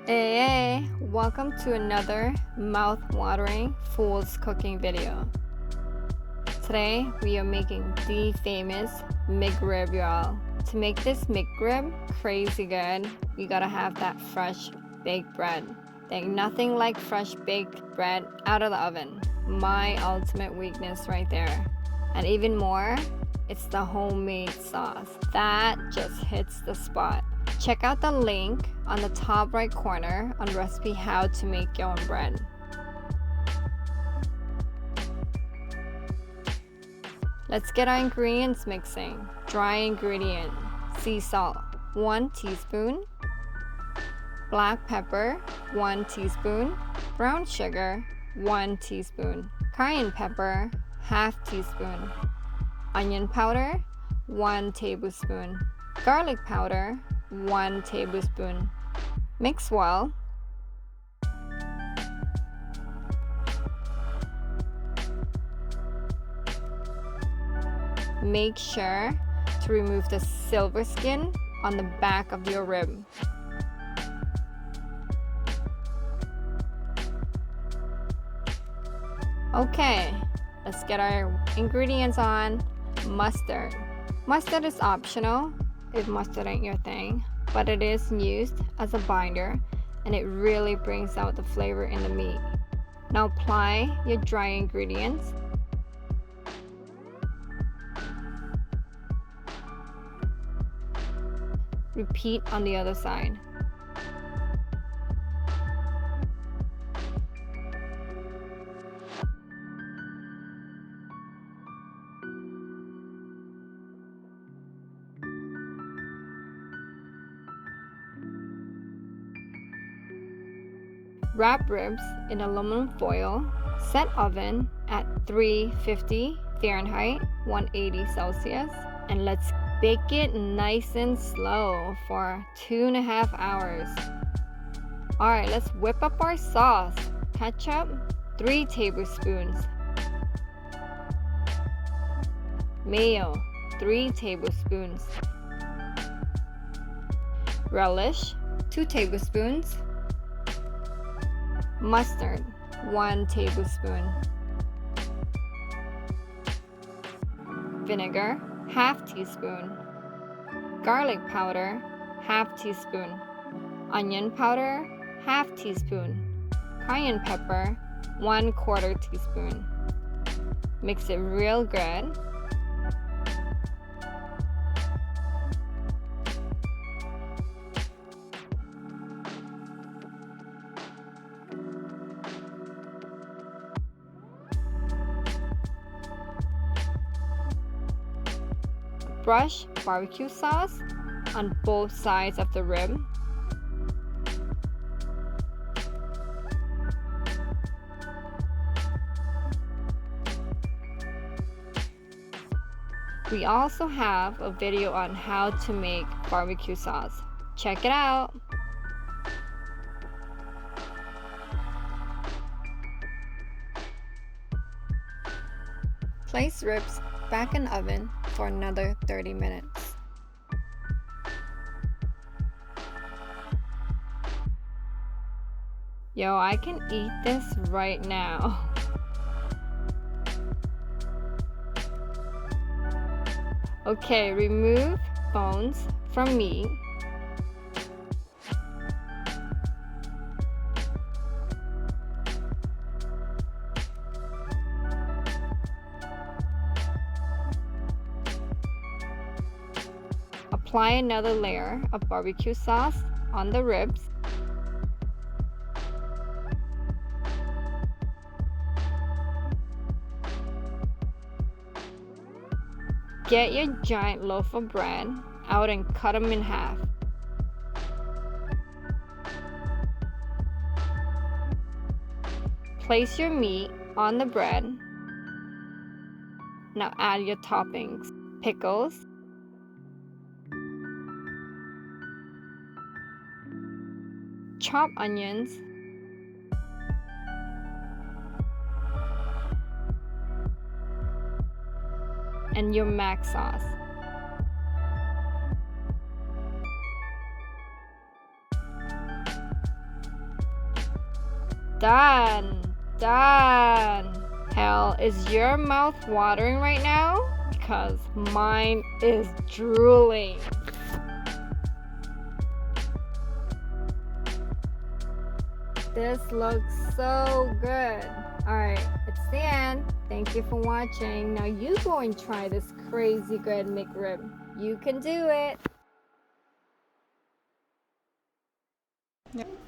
Hey, welcome to another mouth-watering Fool's cooking video. Today we are making the famous McRib, y'all. To make this McRib crazy good, you gotta have that fresh baked bread. There's nothing like fresh baked bread out of the oven. My ultimate weakness right there. And even more, it's the homemade sauce. That just hits the spot. Check out the link on the top right corner on recipe how to make your own bread. Let's get our ingredients mixing. Dry ingredient: sea salt, 1 teaspoon, black pepper, 1 teaspoon, brown sugar, 1 teaspoon, cayenne pepper, half teaspoon, onion powder, 1 tablespoon, garlic powder, 1 tablespoon. Mix well. Make sure to remove the silver skin on the back of your rib. Okay, let's get our ingredients on. Mustard. Mustard is optional if mustard ain't your thing, but it is used as a binder and it really brings out the flavor in the meat. Now apply your dry ingredients. Repeat on the other side. Wrap ribs in aluminum foil. Set oven at 350 Fahrenheit, 180 Celsius, and let's bake it nice and slow for 2.5 hours. Alright, let's whip up our sauce. Ketchup, 3 tablespoons. Mayo, 3 tablespoons. Relish, 2 tablespoons. Mustard, 1 tablespoon. Vinegar, half teaspoon. Garlic powder, half teaspoon. Onion powder, half teaspoon. Cayenne pepper, 1/4 teaspoon. Mix it real good. Brush barbecue sauce on both sides of the rib. We also have a video on how to make barbecue sauce. Check it out! Place ribs back in oven for another 30 minutes. Yo, I can eat this right now. Okay, remove bones from meat. Apply another layer of barbecue sauce on the ribs. Get your giant loaf of bread out and cut them in half. Place your meat on the bread. Now add your toppings: pickles, chopped onions, and your mac sauce. Done. Done. Hell, is your mouth watering right now? Because mine is drooling. This looks so good. Alright, it's the end. Thank you for watching. Now you go and try this crazy good McRib. You can do it. Yep.